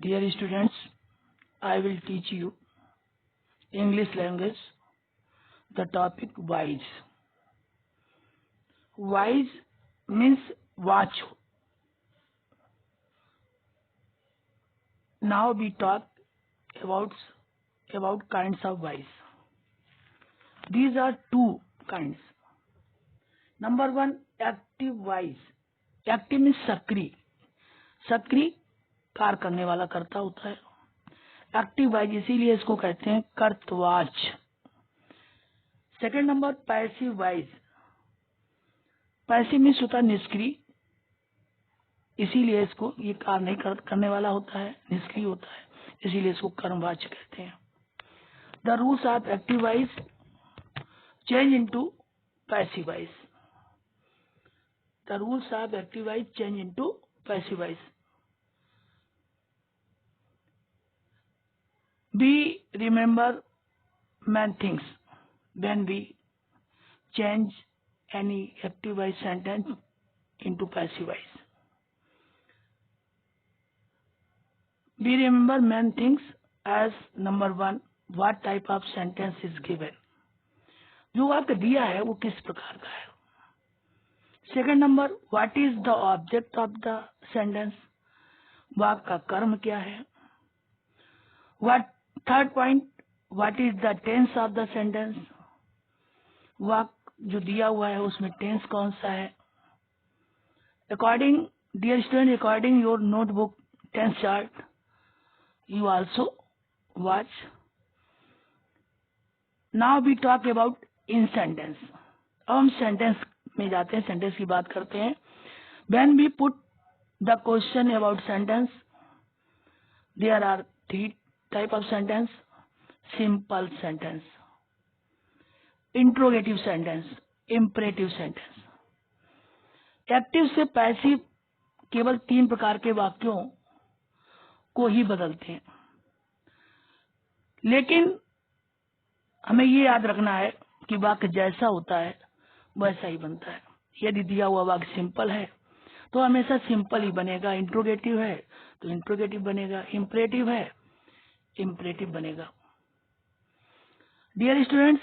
Dear students, I will teach you English language. The topic wise. Wise means watch. Now we talk about kinds of wise. These are two kinds. Number one, active wise. Active means सक्रिय. सक्रिय कार्य करने वाला कर्ता होता है. Active voice इसीलिए इसको कहते हैं कर्तवाच. Second number passive voice. Passive means होता है निष्क्रिय, इसीलिए इसको ये कार्य नहीं करने वाला होता है, निष्क्रिय होता है, इसीलिए इसको कर्मवाच्य कहते हैं. The rules of active voice change into passive wise. The rules of active voice change into passive wise. We remember many things when we change any active voice sentence into passive voice. We remember many things as number one, what type of sentence is given. जो वाक्य दिया है वो किस प्रकार का है. Second number, what is the object of the sentence. वाक्य का कर्म क्या है. Third point, what is the tense of the sentence. वाक्य जो दिया हुआ है उसमें टेंस कौन सा है. According dear student, according your notebook tense chart you also watch. Now we talk about in sentence. अब हम सेंटेंस में जाते हैं, सेंटेंस की बात करते हैं. When we put the question about sentence, there are three type of sentence. Simple sentence, interrogative sentence, imperative sentence. Active से पैसिव केवल तीन प्रकार के वाक्यों को ही बदलते हैं, लेकिन हमें ये याद रखना है कि वाक्य जैसा होता है वैसा ही बनता है. यदि दिया हुआ वाक्य सिंपल है तो हमेशा सिंपल ही बनेगा. इंट्रोगेटिव है तो इंट्रोगेटिव बनेगा. इम्परेटिव है इम्परेटिव बनेगा. Dear students,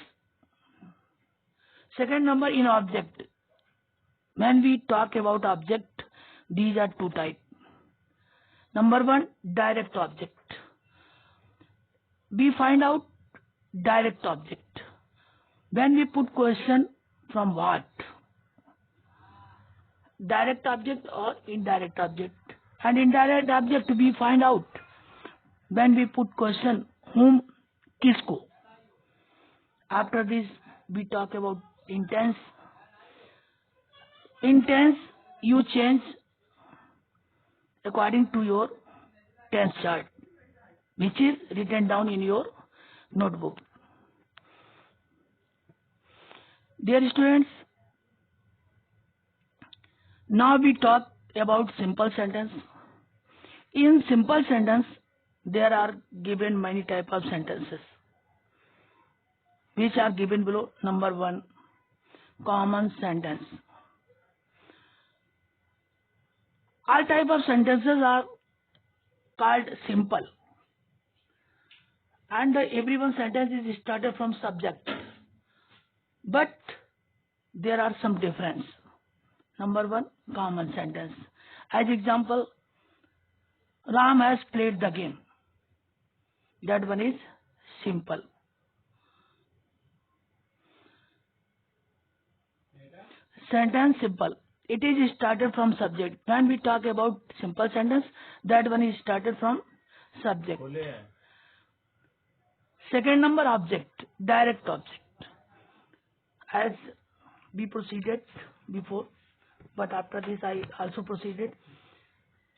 second number in object. When we talk about object, these are two type. Number one, direct object. We find out direct object when we put question from what. Direct object और indirect object. And indirect object we find out when we put question whom, किसको. After this we talk about intense. Intense you change according to your tense chart which is written down in your notebook. Dear students, now we talk about simple sentence. In simple sentence there are given many type of sentences which are given below. Number one, common sentence. All type of sentences are called simple, and every one sentence is started from subject, but there are some difference. Number one, common sentence. As example, Ram has played the game. That one is simple. Sentence simple. It is started from subject. When we talk about simple sentence, that one is started from subject. Second number, object, direct object. As we proceeded before, but after this I also proceeded.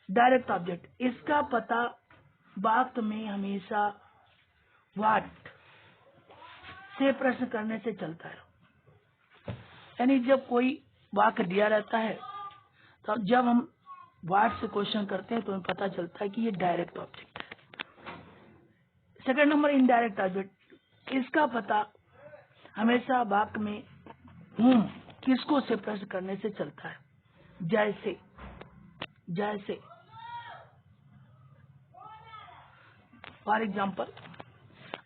Direct object. इसका पता वाक्य में हमेशा what से प्रश्न करने से चलता है. यानी जब कोई वाक्य दिया रहता है तो जब हम व्हाट से क्वेश्चन करते हैं तो हमें पता चलता है कि ये डायरेक्ट ऑब्जेक्ट है. Second number, indirect object. इसका पता हमेशा वाक्य में whom, किसको से प्रश्न करने से चलता है. जैसे जैसे for example,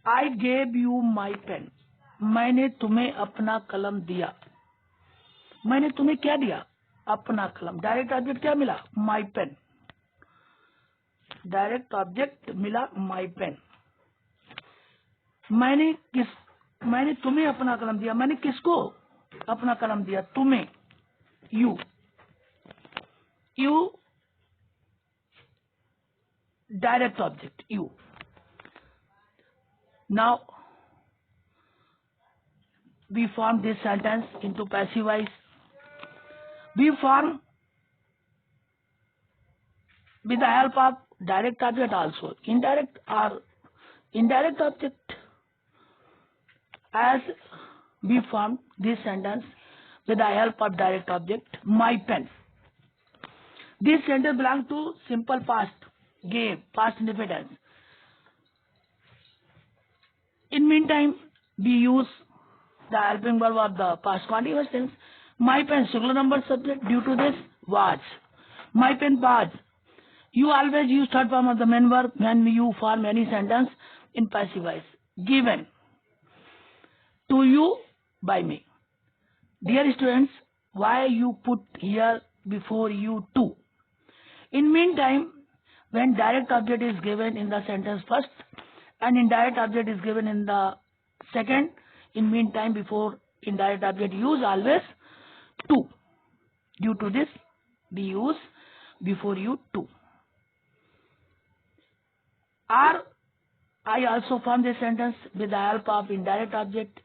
I gave you my pen, मैंने तुम्हें अपना कलम दिया। मैंने तुम्हें क्या दिया? अपना कलम। डायरेक्ट ऑब्जेक्ट क्या मिला? My pen. डायरेक्ट ऑब्जेक्ट मिला माई पेन। मैंने तुम्हें अपना कलम दिया। मैंने किसको अपना कलम दिया? तुम्हें। You direct object you. Now we form this sentence into passive voice. We form with the help of direct object also, indirect or indirect object, as we form this sentence with the help of direct object, my pen. This sentence belongs to simple past, gave, past indefinite. In meantime, we use the helping verb of the past continuous tense. My pen singular number subject, due to this was. My pen was. You always use third form of the main verb when you form any sentence in passive voice. Given to you by me. Dear students, why you put here before you to? In meantime, when direct object is given in the sentence first and indirect object is given in the second, in meantime before indirect object use always to. Due to this, we use before you to. Or I also form this sentence with the help of indirect object.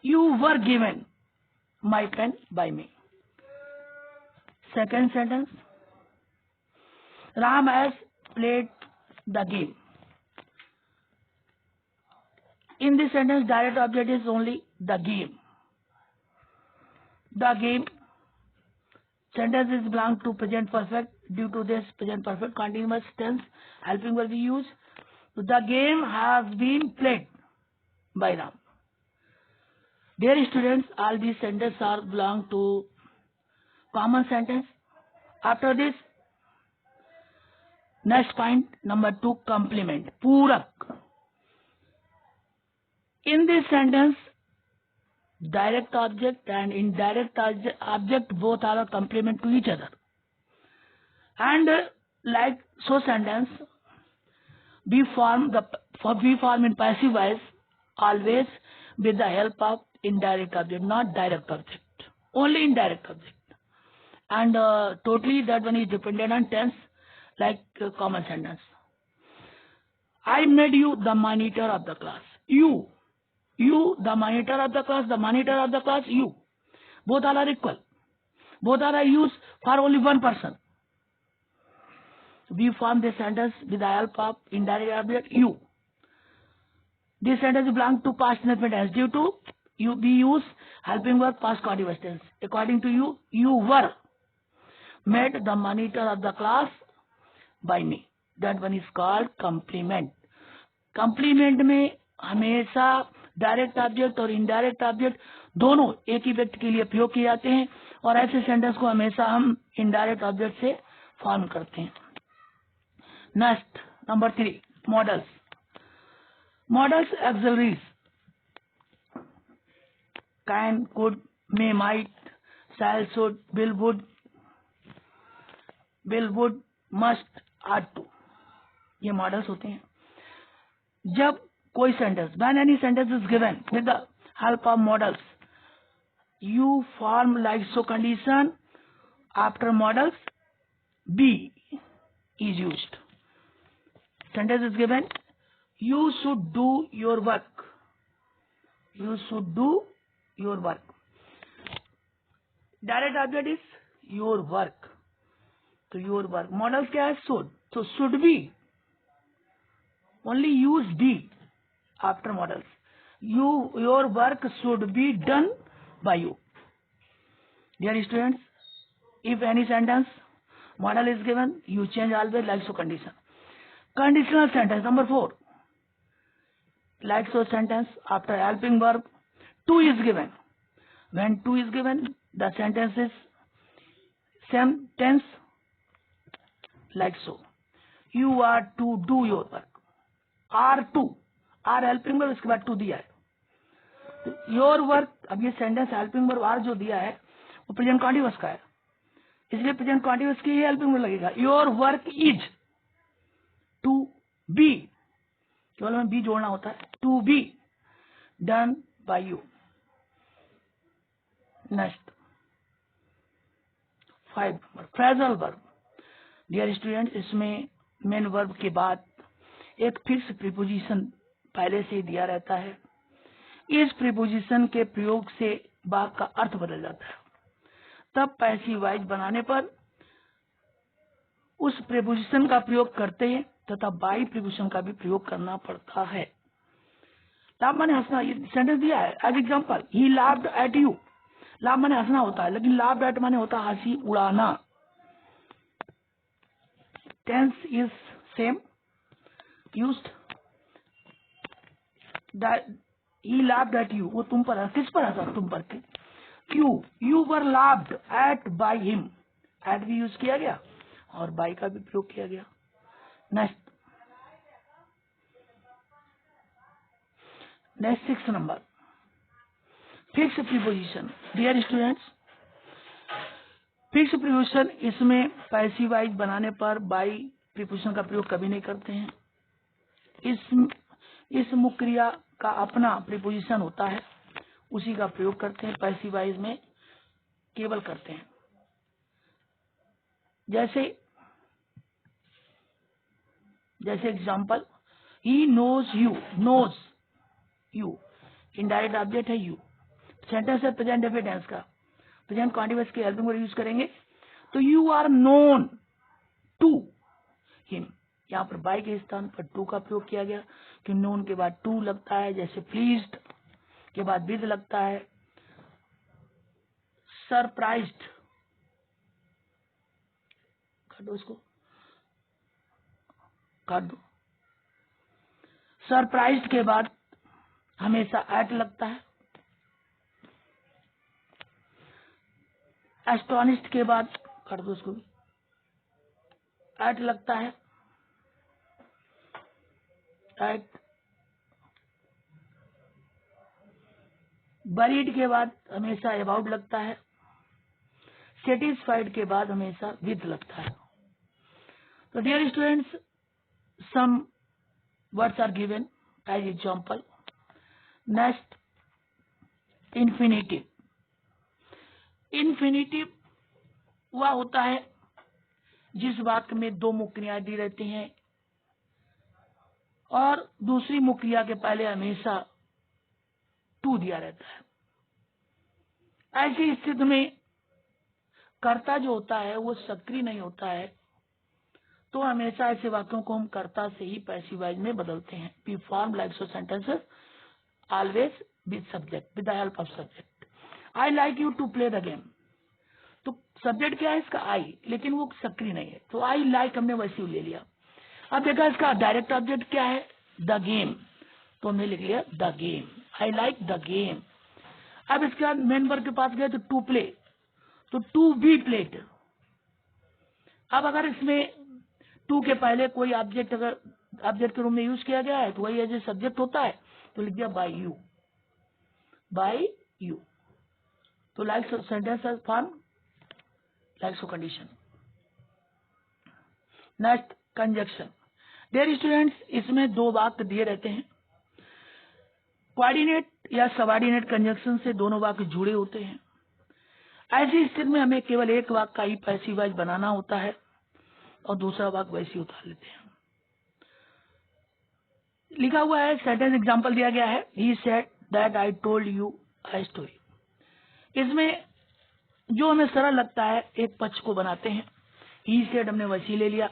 You were given my pen by me. Second sentence. Ram has played the game. In this sentence, direct object is only the game. The game sentence is belong to present perfect. Due to this present perfect continuous tense helping verb we use. The game has been played by Ram. Dear students, all these sentences are belong to common sentence. After this, next point number 2, complement, पूरक. In this sentence, direct object and indirect object both are a complement to each other. And like so sentence, we form in passive voice always with the help of indirect object, not direct object. Only indirect object. And totally that one is dependent on tense, like common sentence. I made you the monitor of the class. You the monitor of the class, you. Both are equal. Both are used for only one person. We form this sentence with the help of indirect object you. This sentence belongs to past indefinite tense. Due to you, we use helping verb past continuous tense. According to you, you were made the monitor of the class by me. That one is called complement. Complement में हमेशा direct object और indirect object दोनों एक ही व्यक्ति के लिए प्रयोग किए जाते हैं और ऐसे सेंटेंस को हमेशा हम इनडायरेक्ट ऑब्जेक्ट से फॉर्म करते हैं. Next number 3, modals. Modals auxiliaries can, could, may, might, shall, should, will, would, must, are to, ये मॉडल्स होते हैं. जब कोई sentence, when any sentence is given with the help of models, you form like so condition. After models, be is used. Sentence is given, you should do your work. You should do your work. Direct object is your work. तो your work. Models क्या है? should. So should be. Only use be after models. Your work should be done by you. Dear students, if any sentence model is given, you change always like so condition. Conditional sentence number 4. Like so sentence after helping verb to is given. When to is given, the sentence is same tense like so. You are to do your work. R2, R helping verb, इसके बाद to दिया है। तो your work, अब ये sentence helping verb are जो दिया है वो प्रेजेंट कॉन्टिन्यूअस का है, इसलिए प्रेजेंट कॉन्टिन्यूअस की ही हेल्पिंग वर्ब लगेगा। Your work is to be, केवल हमें बी जोड़ना होता है, to be done by you. Next 5 number phrasal verb. Dear student, इसमें मेन वर्ब के बाद एक फिक्स प्रीपोजिशन पहले से ही दिया रहता है। इस प्रीपोजिशन के प्रयोग से वाक्य का अर्थ बदल जाता है, तब पैसिव वॉइस बनाने पर उस प्रीपोजिशन का प्रयोग करते हैं तथा बाई प्रीपोजिशन का भी प्रयोग करना पड़ता है। लाभ माने हंसना, ये सेंटेंस दिया है as example, he laughed at you. Laugh माने हंसना होता है, लेकिन लाफ्ड एट माने होता है हंसी उड़ाना। Tense is same used. He laughed at you, वो तुम पर, किस पर हंसा, तुम पर। You were laughed at by him, at भी यूज किया गया और बाय का भी प्रयोग किया गया। Next 6 number fix preposition. Dear students, fix preposition, इसमें पैसिव वॉइस बनाने पर बाई प्रीपोजिशन का प्रयोग कभी नहीं करते हैं। इस मुख्य क्रिया का अपना प्रीपोजिशन होता है, उसी का प्रयोग करते हैं, पैसिव वॉइस में केवल करते हैं। जैसे example, he knows you, knows you indirect object है यू, सेंटेंस है प्रेजेंट डेफिनेट टेंस का, प्रेजेंट कॉन्टिन्यूअस के हेल्पिंग वर्ब यूज करेंगे तो you are known to him. यहाँ पर बाय के स्थान पर टू का प्रयोग किया गया, कि नोन के बाद टू लगता है, जैसे प्लीज्ड के बाद विद लगता है, सरप्राइज्ड, काट दो इसको, काट दो, सरप्राइज्ड के बाद हमेशा एट लगता है, एस्टोनिश्ड के बाद, काट दो इसको भी, एट लगता है, एट, बरीड के बाद हमेशा अबाउट लगता है, सेटिस्फाइड के बाद हमेशा विद लगता है। तो dear students, some words are given as example. Next infinitive. Infinitive वह होता है जिस वाक्य में दो मुख्य क्रियाएं दी रहती हैं और दूसरी मुख्य क्रिया के पहले हमेशा टू दिया रहता है। ऐसी स्थिति में कर्ता जो होता है वो सक्रिय नहीं होता है, तो हमेशा ऐसे वाक्यों को हम कर्ता से ही पैसिव वॉइस में बदलते हैं। We form like so sentences always with subject, with the help of subject. I like you to play the game, तो सब्जेक्ट क्या है इसका आई, लेकिन वो सक्रिय नहीं है, तो आई लाइक हमने वैसे ही ले लिया। अब देखा इसका डायरेक्ट ऑब्जेक्ट क्या है, द गेम, तो हमने लिख लिया the game, I like the game. अब इसके बाद मेन वर्ब के पास गए तो टू प्ले, तो टू बी प्लेड। अब अगर इसमें टू के पहले कोई ऑब्जेक्ट अगर ऑब्जेक्ट के रूप में यूज किया गया है तो वही एज ए सब्जेक्ट होता है, तो लिख दिया बाय यू, बाय यू। तो like sentence form like so condition. Next conjunction. Dear students, इसमें दो वाक्य दिए रहते हैं, कोऑर्डिनेट या सबऑर्डिनेट कंजक्शन से दोनों वाक्य जुड़े होते हैं। ऐसी स्थिति में हमें केवल एक वाक्य का ही पैसिव वॉइस बनाना होता है और दूसरा वाक्य वैसे ही उतार लेते हैं। लिखा हुआ है, सेंटेंस एग्जांपल दिया गया है, he said that I told you a story. इसमें जो हमें सरल लगता है एक पक्ष को बनाते हैं, ही सेड हमने वैसे ही ले लिया,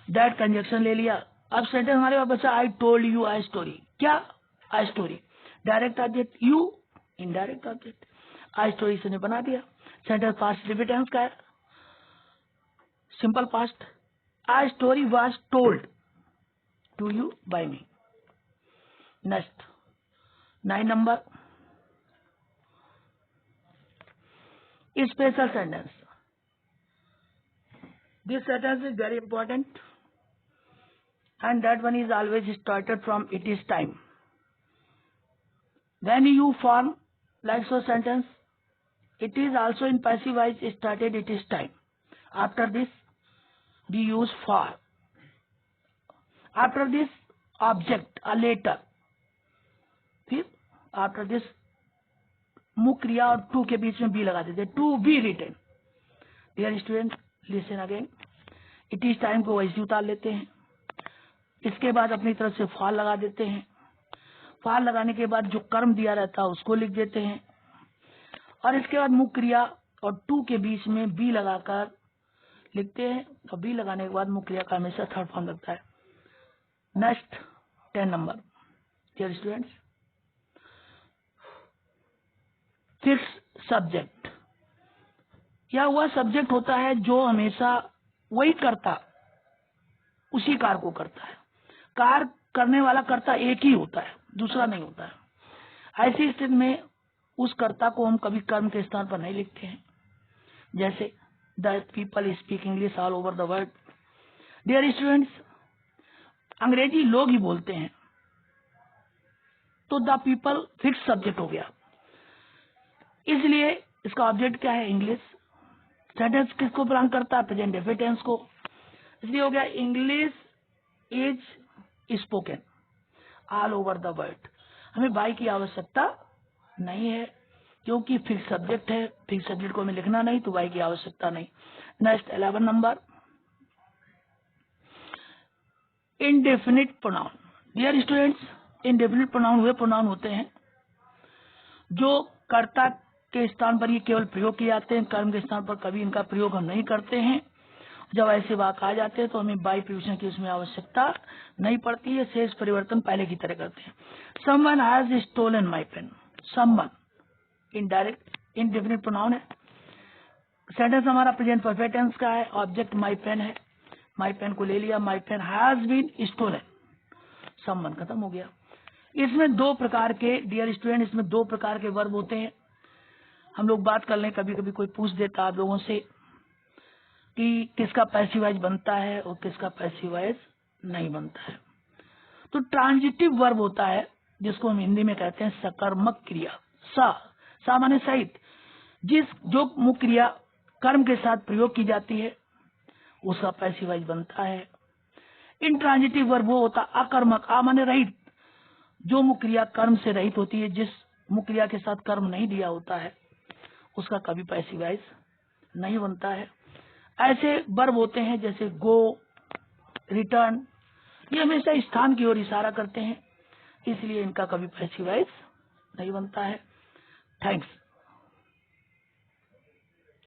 दैट कंजक्शन ले लिया। अब सेंटेंस हमारे पास बचा I told you a story. क्या a story, direct object, you indirect object, a story से बना दिया। सेंटेंस पास्ट रिपीट टेंस का है, simple past. A story was told to you by me. Next 9 number special sentence. This sentence is very important. and that one is always started from it is time. When you form like so sentence, it is also in passive voice started it is time. After this we use for. After this object a letter. फिर after this मुख्य क्रिया और to के बीच में be लगा देते, to be written. Dear student listen again. It is time को वैसे उतार लेते हैं. इसके बाद अपनी तरफ से फॉर लगा देते हैं. फॉर लगाने के बाद जो कर्म दिया रहता है उसको लिख देते हैं और इसके बाद मुख्य क्रिया और टू के बीच में बी लगाकर लिखते हैं. और बी लगाने के बाद मुख्य क्रिया का हमेशा थर्ड फॉर्म लगता है. Next 10 number. Dear students, fix subject. यह वह सब्जेक्ट होता है जो हमेशा वही करता उसी कार्य को करता है. कार्य करने वाला कर्ता एक ही होता है, दूसरा नहीं होता है. ऐसी स्थिति में उस कर्ता को हम कभी कर्म के स्थान पर नहीं लिखते हैं. जैसे the people speak English all over the world. Dear students, अंग्रेजी लोग ही बोलते हैं तो द पीपल फिक्स सब्जेक्ट हो गया. इसलिए इसका ऑब्जेक्ट क्या है? इंग्लिश. सेंटेंस किसको बिलोंग करता है? प्रेजेंट डेफिनेट टेंस को. इसलिए हो गया English is spoken all over the world. हमें बाय की आवश्यकता नहीं है क्योंकि फिक्स सब्जेक्ट है. फिक्स सब्जेक्ट को हमें लिखना नहीं तो बाय की आवश्यकता नहीं. Next 11 number, indefinite pronoun. Dear students, indefinite pronoun वे प्रोनाउन होते हैं जो कर्ता के स्थान पर ये केवल प्रयोग किए जाते हैं. कर्म के स्थान पर कभी इनका प्रयोग हम नहीं करते हैं. जब ऐसे वाक्य आ जाते हैं तो हमें बाय प्रीपोजिशन की उसमें आवश्यकता नहीं पड़ती है. शेष परिवर्तन पहले की तरह करते हैं. Someone has stolen my pen. Someone indirect indefinite pronoun है. सेंटेंस हमारा प्रेजेंट परफेक्ट टेंस का है. ऑब्जेक्ट माय पेन है. माय पेन को ले लिया. My pen has been stolen. Someone खत्म हो गया. इसमें दो प्रकार के, डियर स्टूडेंट, इसमें दो प्रकार के वर्ब होते हैं. हम लोग बात कर लें. कभी कभी कोई पूछ देता आप लोगों से कि किसका पैसिव वॉइस बनता है और किसका पैसिव वॉइस नहीं बनता है. तो ट्रांजिटिव वर्ब होता है जिसको हम हिंदी में कहते हैं सकर्मक क्रिया. सा माने सहित. जो मुख्य क्रिया कर्म के साथ प्रयोग की जाती है उसका पैसिव वॉइस बनता है. इंट्रांजिटिव वर्ब वो होता अकर्मक. आ माने रहित. जो मुख्य क्रिया कर्म से रहित होती है, जिस मुख्य क्रिया के साथ कर्म नहीं दिया होता है उसका कभी पैसिव वॉइस नहीं बनता है. ऐसे वर्ब होते हैं जैसे गो, रिटर्न. ये हमेशा स्थान की ओर इशारा करते हैं, इसलिए इनका कभी पैसिव वॉइस नहीं बनता है. थैंक्स.